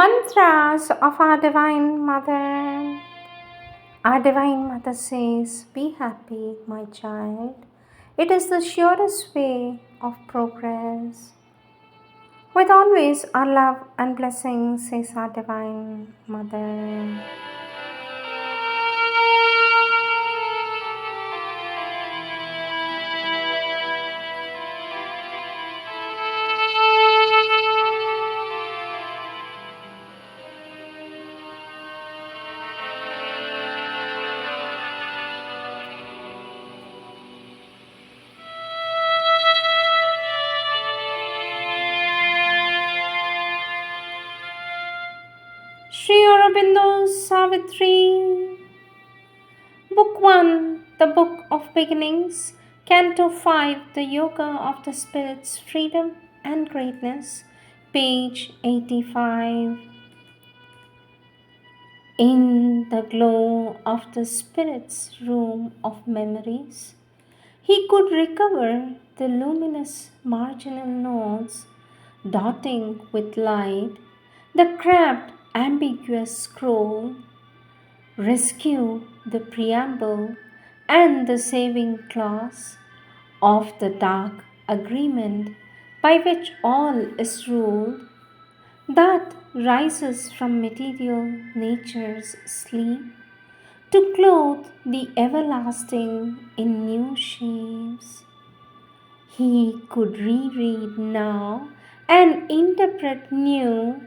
Mantras of our Divine Mother. Our Divine Mother says, "Be happy, my child. It is the surest way of progress." With always our love and blessings, says our Divine Mother. Sri Aurobindo Savitri, Book 1, The Book of Beginnings, Canto 5, The Yoga of the Spirit's Freedom and Greatness, page 85. In the glow of the Spirit's room of memories, he could recover the luminous marginal notes, dotting with light the crabbed ambiguous scroll, rescue the preamble and the saving clause of the dark agreement by which all is ruled, that rises from material nature's sleep to clothe the everlasting in new shapes. He could reread now and interpret new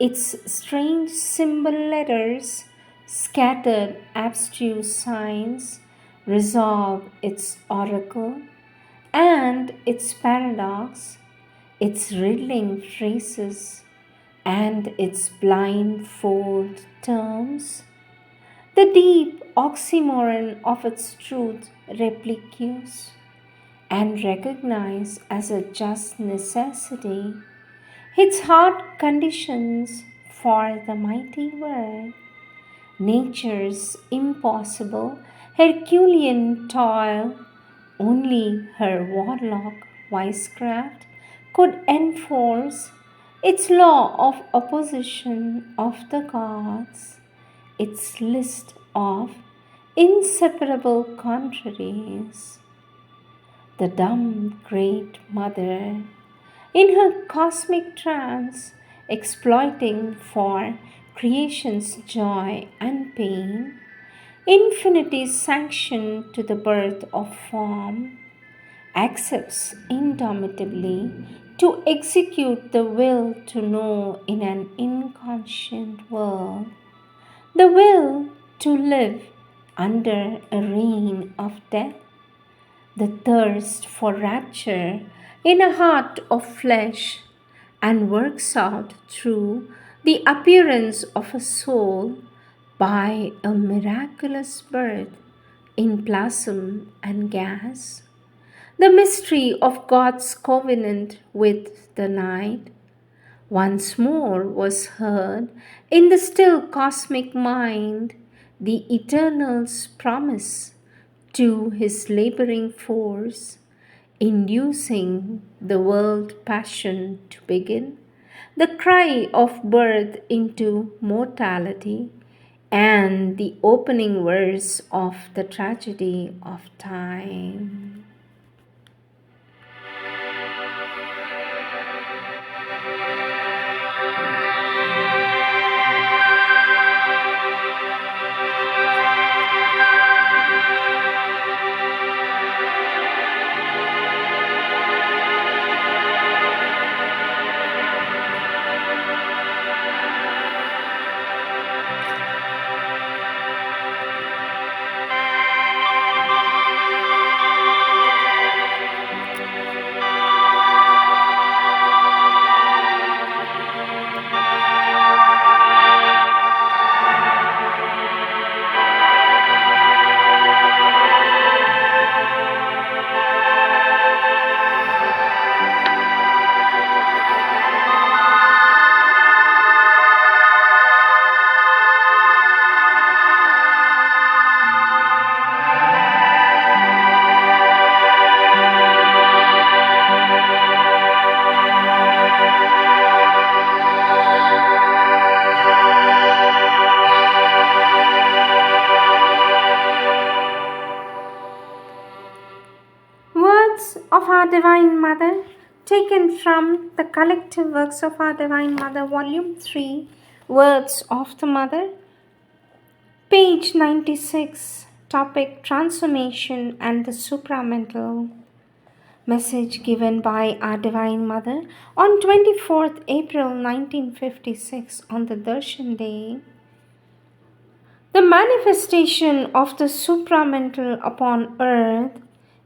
its strange symbol letters, scattered abstruse signs, resolve its oracle and its paradox, its riddling phrases and its blindfold terms, the deep oxymoron of its truth replicus, and recognize as a just necessity its hard conditions for the mighty work, nature's impossible Herculean toil. Only her warlock wisecraft could enforce its law of opposition of the gods, its list of inseparable contraries. The dumb Great Mother, in her cosmic trance, exploiting for creation's joy and pain, infinity's sanction to the birth of form, accepts indomitably to execute the will to know in an inconscient world, the will to live under a reign of death, the thirst for rapture in a heart of flesh, and works out through the appearance of a soul by a miraculous birth in plasm and gas, the mystery of God's covenant with the night once more was heard in the still cosmic mind, the Eternal's promise to his laboring force, inducing the world passion to begin, the cry of birth into mortality, and the opening verse of the tragedy of time. Mother, taken from the collective works of our Divine Mother, Volume 3, Words of the Mother, page 96, topic Transformation and the Supramental. Message given by our Divine Mother on 24th April 1956 on the Darshan Day. The manifestation of the supramental upon earth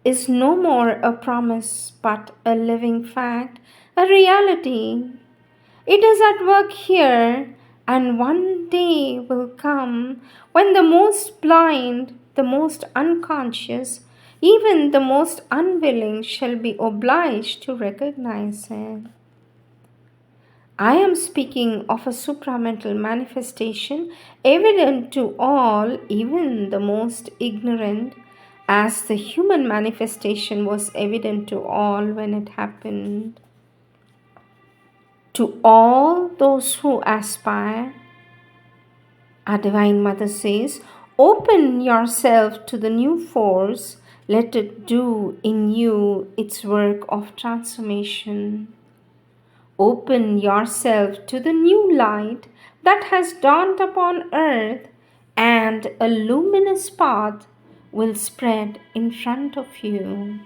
is no more a promise but a living fact, a reality. It is at work here, and one day will come when the most blind, the most unconscious, even the most unwilling shall be obliged to recognize it. I am speaking of a supramental manifestation evident to all, even the most ignorant, as the human manifestation was evident to all when it happened. To all those who aspire, our Divine Mother says, open yourself to the new force, let it do in you its work of transformation. Open yourself to the new light that has dawned upon earth, and a luminous path will spread in front of you.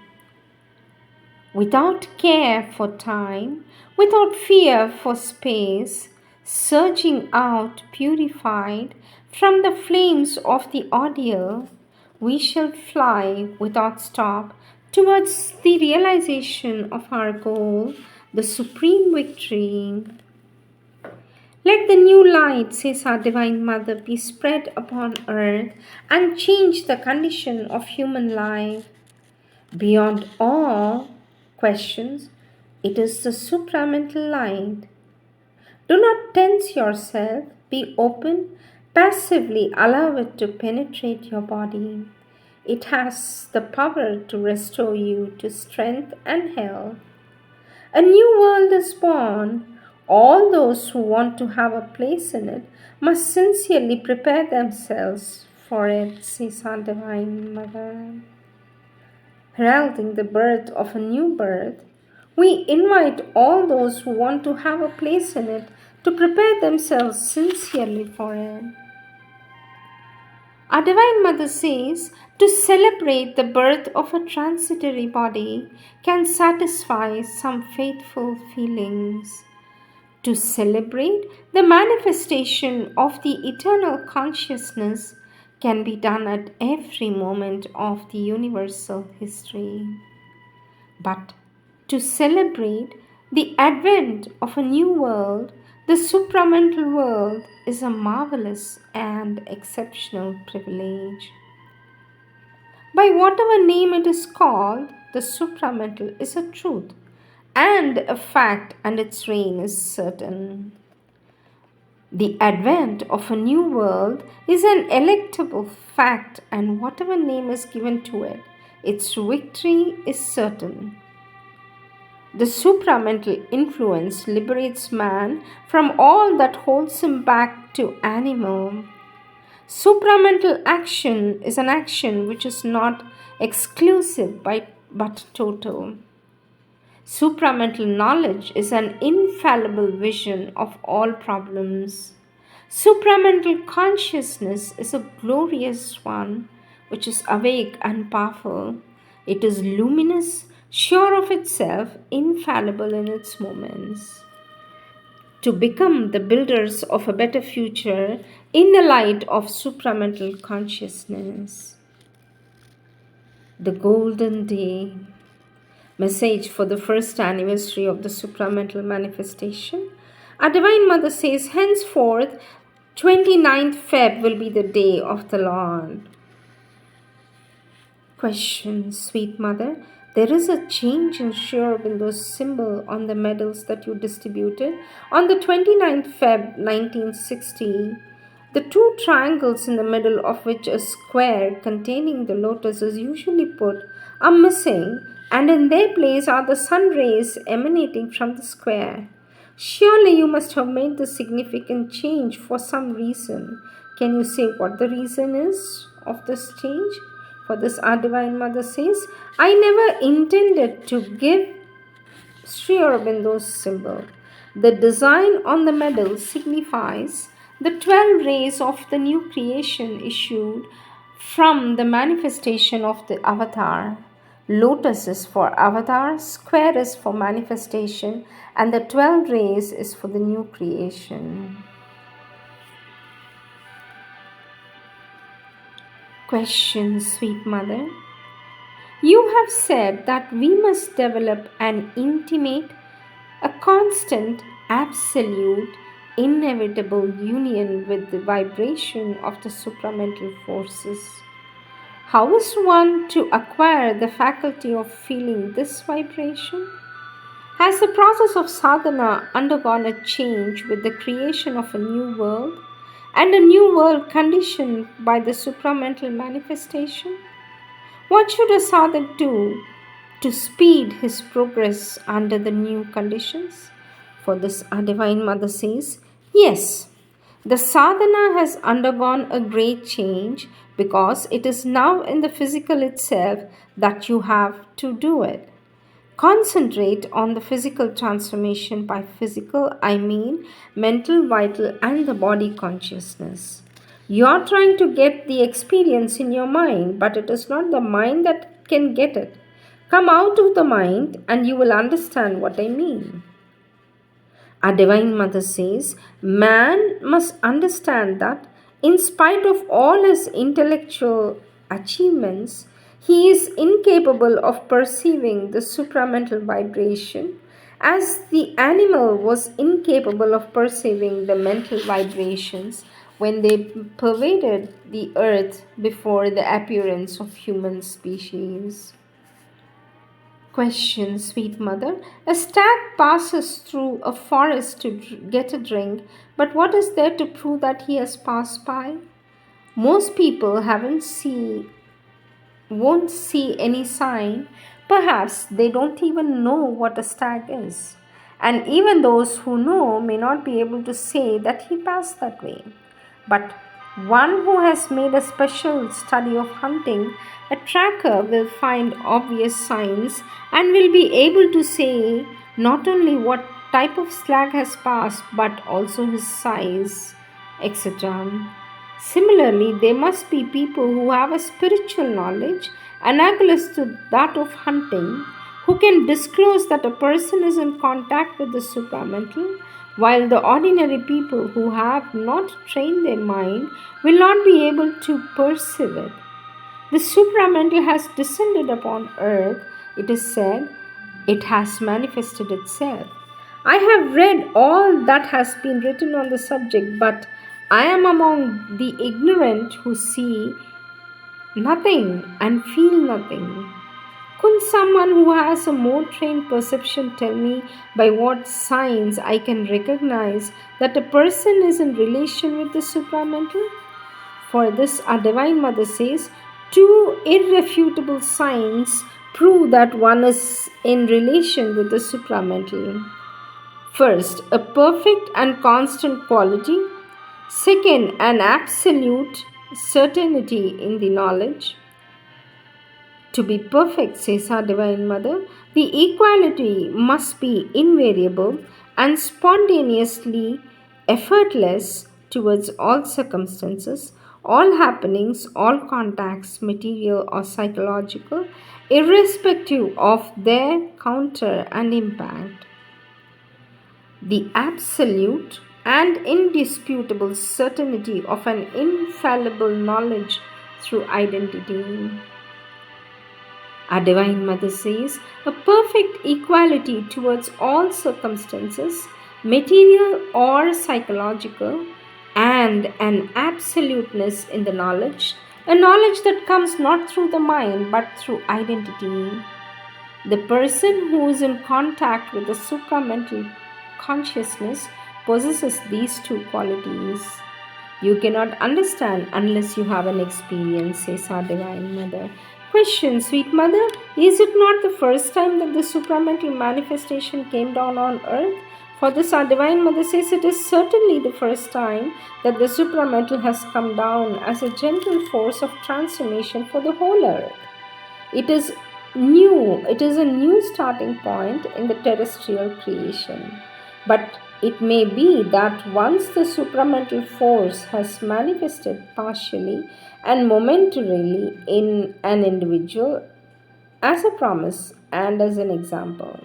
Without care for time, without fear for space, surging out purified from the flames of the ordeal, we shall fly without stop towards the realization of our goal, the supreme victory. Let the new light, says our Divine Mother, be spread upon earth and change the condition of human life. Beyond all questions, it is the supramental light. Do not tense yourself, be open, passively allow it to penetrate your body. It has the power to restore you to strength and health. A new world is born. All those who want to have a place in it must sincerely prepare themselves for it, says our Divine Mother. Heralding the birth of a new birth, we invite all those who want to have a place in it to prepare themselves sincerely for it. Our Divine Mother says, to celebrate the birth of a transitory body can satisfy some faithful feelings. To celebrate the manifestation of the eternal consciousness can be done at every moment of the universal history. But to celebrate the advent of a new world, the supramental world, is a marvelous and exceptional privilege. By whatever name it is called, the supramental is a truth and a fact, and its reign is certain. The advent of a new world is an electable fact, and whatever name is given to it, its victory is certain. The supramental influence liberates man from all that holds him back to animal. Supramental action is an action which is not exclusive but total. Supramental knowledge is an infallible vision of all problems. Supramental consciousness is a glorious one which is awake and powerful. It is luminous, sure of itself, infallible in its moments. To become the builders of a better future in the light of supramental consciousness. The Golden Day. Message for the first anniversary of the supramental manifestation. Our Divine Mother says, henceforth, 29th Feb will be the day of the Lord. Question, sweet Mother, there is a change in Sri Aurobindo's symbol on the medals that you distributed on the 29th Feb 1960. The two triangles in the middle of which a square containing the lotus is usually put are missing, and in their place are the sun rays emanating from the square. Surely you must have made the significant change for some reason. Can you say what the reason is of this change? For this, our Divine Mother says, I never intended to give Sri Aurobindo's symbol. The design on the medal signifies the 12 rays of the new creation issued from the manifestation of the avatar. Lotus is for avatar, square is for manifestation, and the 12 rays is for the new creation. Question, sweet mother. You have said that we must develop an intimate, a constant, absolute, inevitable union with the vibration of the supramental forces. How is one to acquire the faculty of feeling this vibration? Has the process of sadhana undergone a change with the creation of a new world and a new world conditioned by the supramental manifestation? What should a sadhak do to speed his progress under the new conditions? For this, our Divine Mother says, yes, the sadhana has undergone a great change because it is now in the physical itself that you have to do it. Concentrate on the physical transformation. By physical, I mean mental, vital, and the body consciousness. You are trying to get the experience in your mind, but it is not the mind that can get it. Come out of the mind and you will understand what I mean. Our Divine Mother says, man must understand that in spite of all his intellectual achievements, he is incapable of perceiving the supramental vibration as the animal was incapable of perceiving the mental vibrations when they pervaded the earth before the appearance of human species. Question, sweet mother. A stag passes through a forest to get a drink, but what is there to prove that he has passed by? Most people won't see any sign. Perhaps they don't even know what a stag is. And even those who know may not be able to say that he passed that way. But one who has made a special study of hunting, a tracker will find obvious signs and will be able to say not only what type of stag has passed but also his size, etc. Similarly, there must be people who have a spiritual knowledge analogous to that of hunting, who can disclose that a person is in contact with the supramental, while the ordinary people who have not trained their mind will not be able to perceive it. The supramental has descended upon earth, it is said, it has manifested itself. I have read all that has been written on the subject, but I am among the ignorant who see nothing and feel nothing. Could someone who has a more trained perception tell me by what signs I can recognize that a person is in relation with the supramental? For this, our Divine Mother says, two irrefutable signs prove that one is in relation with the supramental. First, a perfect and constant quality. Second, an absolute certainty in the knowledge. To be perfect, says our Divine Mother, the equality must be invariable and spontaneously effortless towards all circumstances, all happenings, all contacts, material or psychological, irrespective of their counter and impact. The absolute and indisputable certainty of an infallible knowledge through identity. Our Divine Mother says, a perfect equality towards all circumstances, material or psychological, and an absoluteness in the knowledge, a knowledge that comes not through the mind but through identity. The person who is in contact with the supramental consciousness possesses these two qualities. You cannot understand unless you have an experience, says our Divine Mother. Question, sweet mother, is it not the first time that the supramental manifestation came down on earth? For this, our Divine Mother says it is certainly the first time that the supramental has come down as a gentle force of transformation for the whole earth. It is it is a new starting point in the terrestrial creation. But it may be that once the supramental force has manifested partially and momentarily in an individual as a promise and as an example.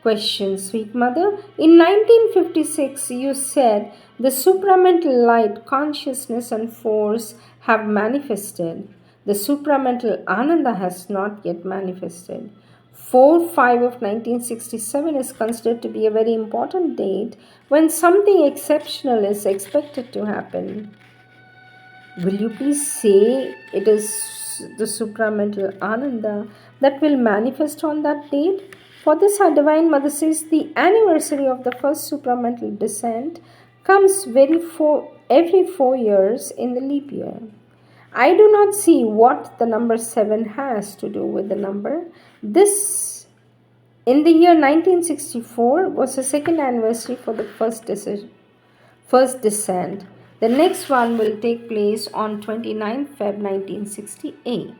Question, sweet mother. In 1956, you said the supramental light, consciousness, and force have manifested. The supramental Ananda has not yet manifested. 4/5 of 1967 is considered to be a very important date when something exceptional is expected to happen. Will you please say it is the supramental Ananda that will manifest on that date? For this, our Divine Mother says the anniversary of the first supramental descent comes every 4 years in the leap year. I do not see what the number 7 has to do with the number. This, in the year 1964, was the second anniversary for the first descent. The next one will take place on 29th Feb 1968,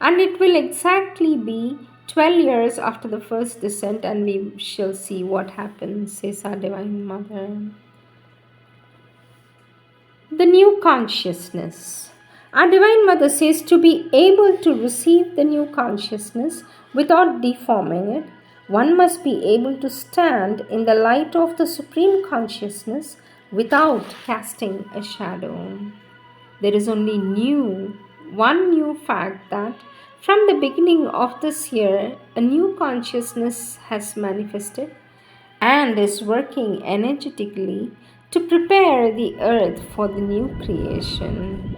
and it will exactly be 12 years after the first descent, and we shall see what happens, says our Divine Mother. The new consciousness. Our Divine Mother says to be able to receive the new consciousness without deforming it, one must be able to stand in the light of the Supreme Consciousness without casting a shadow. There is only one new fact that from the beginning of this year, a new consciousness has manifested and is working energetically to prepare the earth for the new creation.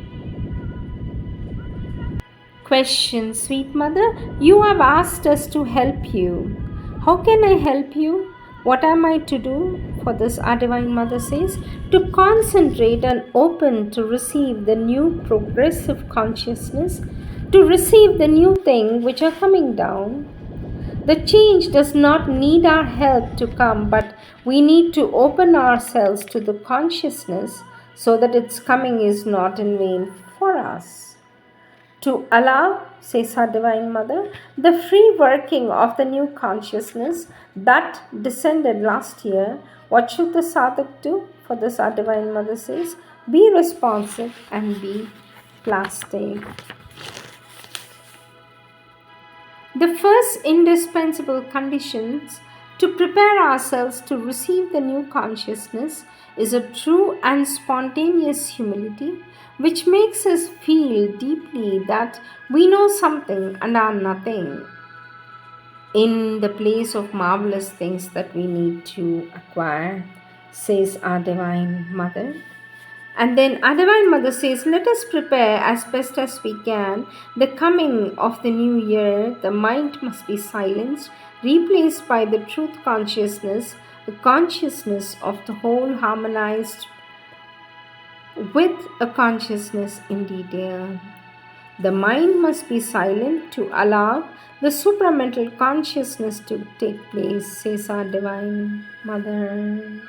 Question, sweet mother, you have asked us to help you. How can I help you? What am I to do? For this, our Divine Mother says, to concentrate and open to receive the new progressive consciousness, to receive the new thing which are coming down. The change does not need our help to come, but we need to open ourselves to the consciousness so that its coming is not in vain for us. To allow, says our Divine Mother, the free working of the new consciousness that descended last year, what should the sadhak do? For this, our Divine Mother says, be responsive and be plastic. The first indispensable conditions to prepare ourselves to receive the new consciousness is a true and spontaneous humility, which makes us feel deeply that we know something and are nothing in the place of marvelous things that we need to acquire, says our Divine Mother. And then our Divine Mother says, let us prepare as best as we can the coming of the new year. The mind must be silenced, replaced by the truth consciousness, the consciousness of the whole harmonized with a consciousness in detail. The mind must be silent to allow the supramental consciousness to take place, says our Divine Mother.